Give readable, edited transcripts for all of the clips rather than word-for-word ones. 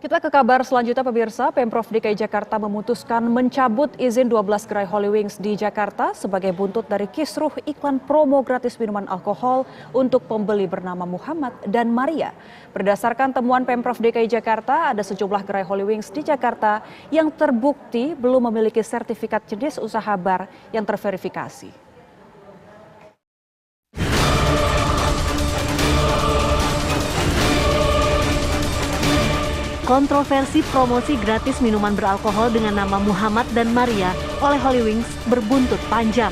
Kita ke kabar selanjutnya pemirsa, Pemprov DKI Jakarta memutuskan mencabut izin 12 gerai Holy Wings di Jakarta sebagai buntut dari kisruh iklan promo gratis minuman alkohol untuk pembeli bernama Muhammad dan Maria. Berdasarkan temuan Pemprov DKI Jakarta, ada sejumlah gerai Holy Wings di Jakarta yang terbukti belum memiliki sertifikat jenis usaha bar yang terverifikasi. Kontroversi promosi gratis minuman beralkohol dengan nama Muhammad dan Maria oleh Holy Wings berbuntut panjang.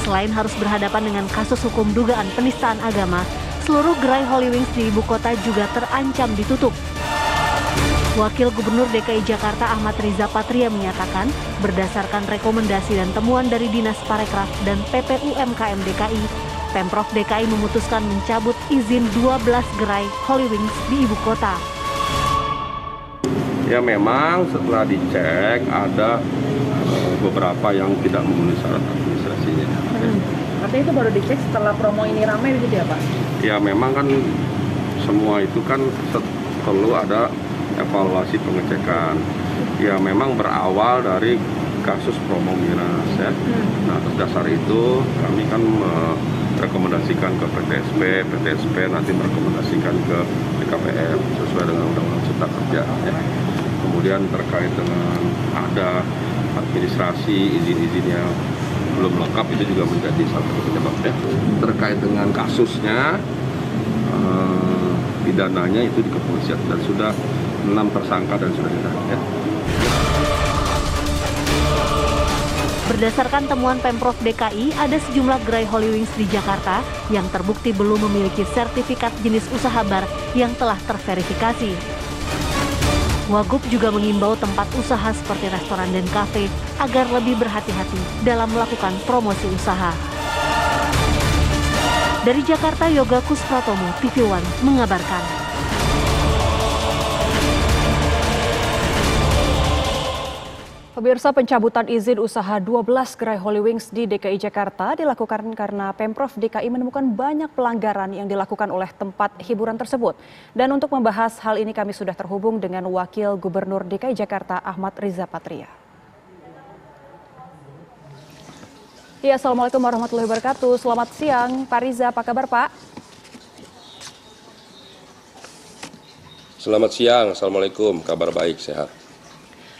Selain harus berhadapan dengan kasus hukum dugaan penistaan agama, seluruh gerai Holy Wings di ibu kota juga terancam ditutup. Wakil Gubernur DKI Jakarta Ahmad Riza Patria menyatakan, berdasarkan rekomendasi dan temuan dari Dinas Parekraf dan PPUMKM DKI, Pemprov DKI memutuskan mencabut izin 12 gerai Holy Wings di ibu kota. Ya memang setelah dicek ada beberapa yang tidak memenuhi syarat administrasinya. Artinya itu baru dicek setelah promo ini ramai begitu ya Pak? Ya memang kan semua itu kan perlu ada evaluasi pengecekan. Ya memang berawal dari kasus promo miras ya. Nah atas dasar itu kami kan rekomendasikan ke PTSP nanti merekomendasikan ke BKPM sesuai dengan Undang-Undang Cipta Kerja. Ya. Kemudian terkait dengan ada administrasi izin-izin yang belum lengkap itu juga menjadi salah satu penyebabnya. Terkait dengan kasusnya pidananya itu di kepolisian dan sudah 6 tersangka dan sudah ditahan. Ya. Berdasarkan temuan Pemprov DKI, ada sejumlah gerai Holy Wings di Jakarta yang terbukti belum memiliki sertifikat jenis usaha bar yang telah terverifikasi. Wagub juga mengimbau tempat usaha seperti restoran dan kafe agar lebih berhati-hati dalam melakukan promosi usaha. Dari Jakarta, Yoga Kuspratomo, TV One mengabarkan. Pemirsa, pencabutan izin usaha 12 gerai Holy Wings di DKI Jakarta dilakukan karena Pemprov DKI menemukan banyak pelanggaran yang dilakukan oleh tempat hiburan tersebut. Dan untuk membahas hal ini kami sudah terhubung dengan Wakil Gubernur DKI Jakarta Ahmad Riza Patria. Ya, Assalamualaikum warahmatullahi wabarakatuh. Selamat siang Pak Riza, apa kabar Pak? Selamat siang, Assalamualaikum, kabar baik, sehat.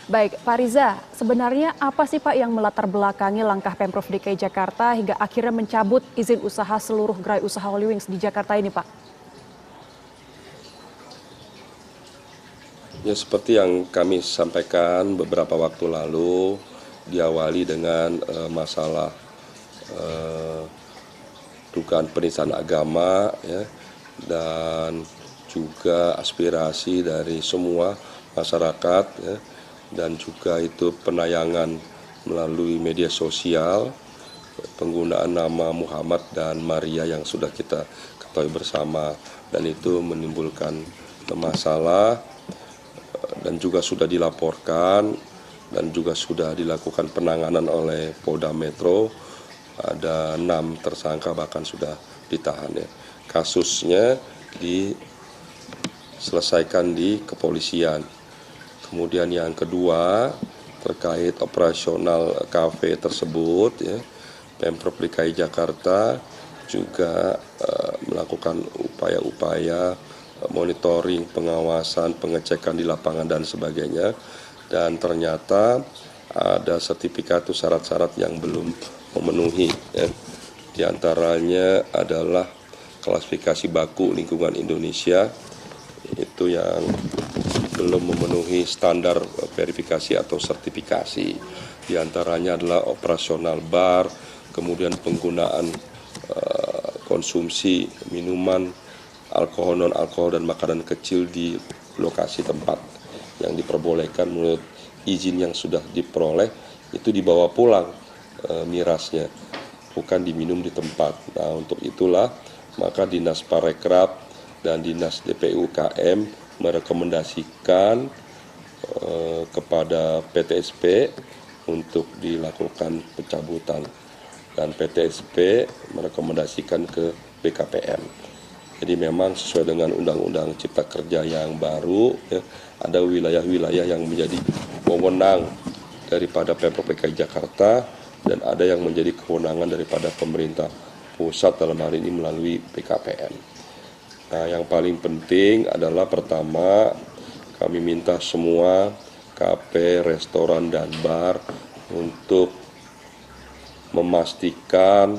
Baik, Pak Riza, sebenarnya apa sih Pak yang melatar belakangi langkah Pemprov DKI Jakarta hingga akhirnya mencabut izin usaha seluruh gerai usaha Holy Wings di Jakarta ini Pak? Ya seperti yang kami sampaikan beberapa waktu lalu, diawali dengan masalah dugaan penistaan agama ya, dan juga aspirasi dari semua masyarakat ya, dan juga itu penayangan melalui media sosial, penggunaan nama Muhammad dan Maria yang sudah kita ketahui bersama, dan itu menimbulkan masalah dan juga sudah dilaporkan dan juga sudah dilakukan penanganan oleh Polda Metro. Ada 6 tersangka bahkan sudah ditahan ya. Kasusnya diselesaikan di kepolisian. Kemudian yang kedua terkait operasional kafe tersebut ya, Pemprov DKI Jakarta juga melakukan upaya-upaya monitoring, pengawasan, pengecekan di lapangan dan sebagainya, dan ternyata ada sertifikat syarat-syarat yang belum memenuhi ya. Di antaranya adalah klasifikasi baku lingkungan Indonesia itu yang belum memenuhi standar verifikasi atau sertifikasi. Di antaranya adalah operasional bar, kemudian penggunaan konsumsi minuman, alkohol, non-alkohol, dan makanan kecil di lokasi tempat yang diperbolehkan menurut izin yang sudah diperoleh, itu dibawa pulang mirasnya, bukan diminum di tempat. Nah untuk itulah maka Dinas Parekraf dan Dinas DPUMKM merekomendasikan kepada PTSP untuk dilakukan pencabutan, dan PTSP merekomendasikan ke BKPM. Jadi memang sesuai dengan Undang-Undang Cipta Kerja yang baru, ya, ada wilayah-wilayah yang menjadi wewenang daripada Pemprov DKI Jakarta dan ada yang menjadi kewenangan daripada pemerintah pusat dalam hal ini melalui BKPM. Nah, yang paling penting adalah pertama, kami minta semua kafe, restoran, dan bar untuk memastikan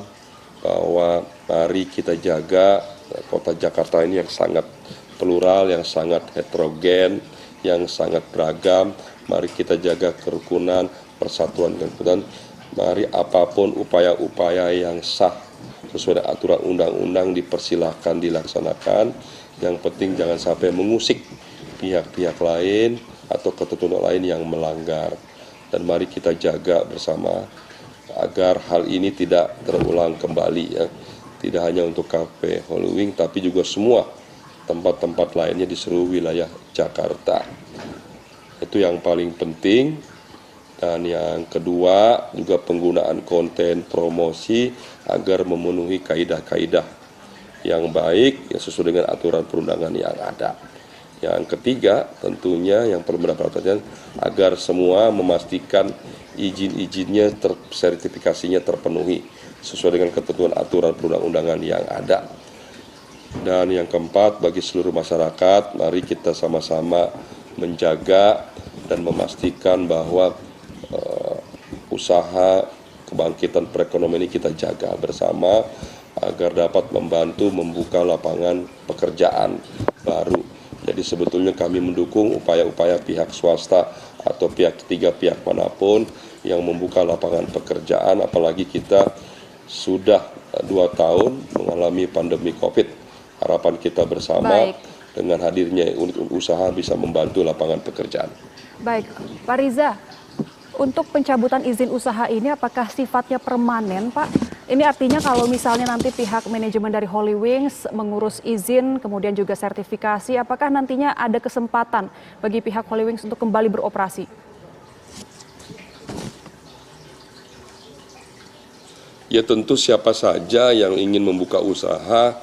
bahwa mari kita jaga kota Jakarta ini yang sangat plural, yang sangat heterogen, yang sangat beragam. Mari kita jaga kerukunan, persatuan, dan kesatuan. Mari apapun upaya-upaya yang sah sesuai dengan aturan undang-undang dipersilahkan dilaksanakan. Yang penting jangan sampai mengusik pihak-pihak lain atau ketentuan lain yang melanggar. Dan mari kita jaga bersama agar hal ini tidak terulang kembali, ya. Tidak hanya untuk kafe Hollywing, tapi juga semua tempat-tempat lainnya di seluruh wilayah Jakarta. Itu yang paling penting. Dan yang kedua juga penggunaan konten promosi agar memenuhi kaidah-kaidah yang baik yang sesuai dengan aturan perundangan yang ada. Yang ketiga tentunya yang perlu mendapat perhatian agar semua memastikan izin-izinnya, sertifikasinya terpenuhi sesuai dengan ketentuan aturan perundang-undangan yang ada. Dan yang keempat, bagi seluruh masyarakat, mari kita sama-sama menjaga dan memastikan bahwa usaha kebangkitan perekonomian ini kita jaga bersama agar dapat membantu membuka lapangan pekerjaan baru. Jadi sebetulnya kami mendukung upaya-upaya pihak swasta atau pihak ketiga, pihak manapun yang membuka lapangan pekerjaan, apalagi kita sudah 2 tahun mengalami pandemi COVID. Harapan kita bersama dengan hadirnya unit usaha bisa membantu lapangan pekerjaan. Baik, Pak Riza, untuk pencabutan izin usaha ini apakah sifatnya permanen, Pak? Ini artinya kalau misalnya nanti pihak manajemen dari Hollywings mengurus izin, kemudian juga sertifikasi, apakah nantinya ada kesempatan bagi pihak Hollywings untuk kembali beroperasi? Ya tentu siapa saja yang ingin membuka usaha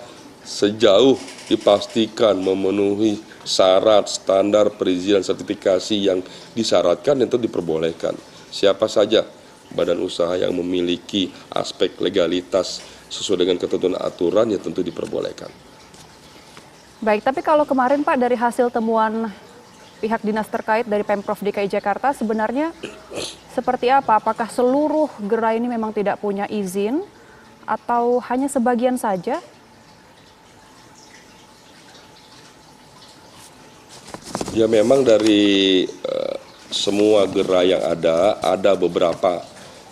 sejauh dipastikan memenuhi syarat, standar, perizinan, sertifikasi yang disyaratkan itu diperbolehkan. Siapa saja badan usaha yang memiliki aspek legalitas sesuai dengan ketentuan aturan ya tentu diperbolehkan. Baik, tapi kalau kemarin Pak dari hasil temuan pihak dinas terkait dari Pemprov DKI Jakarta sebenarnya seperti apa? Apakah seluruh gerai ini memang tidak punya izin atau hanya sebagian saja? Ya memang dari semua gerai yang ada beberapa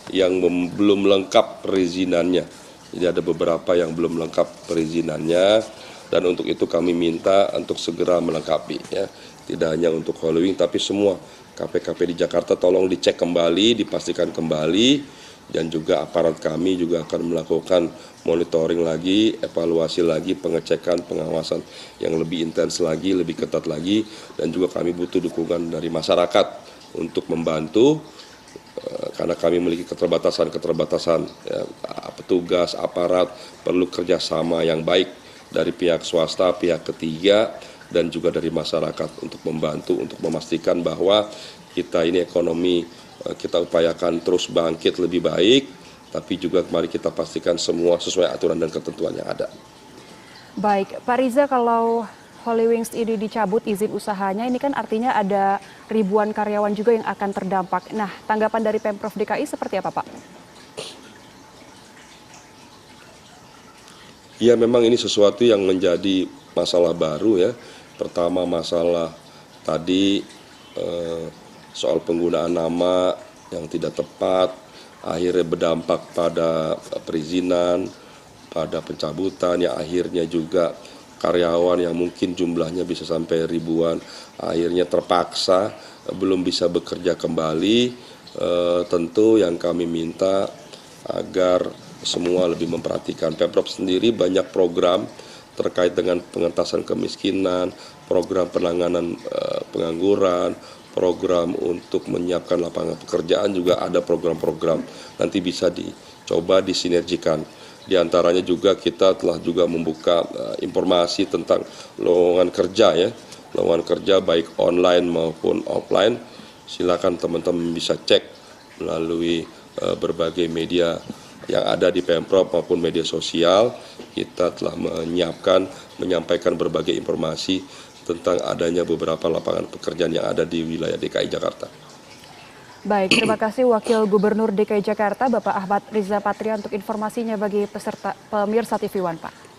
yang belum lengkap perizinannya. Jadi ada beberapa yang belum lengkap perizinannya dan untuk itu kami minta untuk segera melengkapi, ya. Tidak hanya untuk Hollywing tapi semua kafe-kafe di Jakarta tolong dicek kembali, dipastikan kembali, dan juga aparat kami juga akan melakukan monitoring lagi, evaluasi lagi, pengecekan, pengawasan yang lebih intens lagi, lebih ketat lagi, dan juga kami butuh dukungan dari masyarakat untuk membantu karena kami memiliki keterbatasan, ya, petugas, aparat perlu kerjasama yang baik dari pihak swasta, pihak ketiga, dan juga dari masyarakat untuk membantu, untuk memastikan bahwa kita ini ekonomi kita upayakan terus bangkit lebih baik, tapi juga mari kita pastikan semua sesuai aturan dan ketentuan yang ada. Baik, Pak Riza, kalau Hollywings ini dicabut izin usahanya, ini kan artinya ada ribuan karyawan juga yang akan terdampak. Nah, tanggapan dari Pemprov DKI seperti apa, Pak? Ya, memang ini sesuatu yang menjadi masalah baru, ya. Pertama masalah tadi soal penggunaan nama yang tidak tepat, akhirnya berdampak pada perizinan, pada pencabutan, ya akhirnya juga karyawan yang mungkin jumlahnya bisa sampai ribuan, akhirnya terpaksa belum bisa bekerja kembali. Tentu yang kami minta agar semua lebih memperhatikan. Pemprov sendiri banyak program terkait dengan pengentasan kemiskinan, program penanganan pengangguran, program untuk menyiapkan lapangan pekerjaan, juga ada program-program nanti bisa dicoba disinergikan Di antaranya juga kita telah juga membuka informasi tentang lowongan kerja ya, lowongan kerja baik online maupun offline. Silakan teman-teman bisa cek melalui berbagai media yang ada di Pemprov maupun media sosial. Kita telah menyampaikan berbagai informasi tentang adanya beberapa lapangan pekerjaan yang ada di wilayah DKI Jakarta. Baik, terima kasih Wakil Gubernur DKI Jakarta Bapak Ahmad Riza Patria untuk informasinya bagi pemirsa TV One, Pak.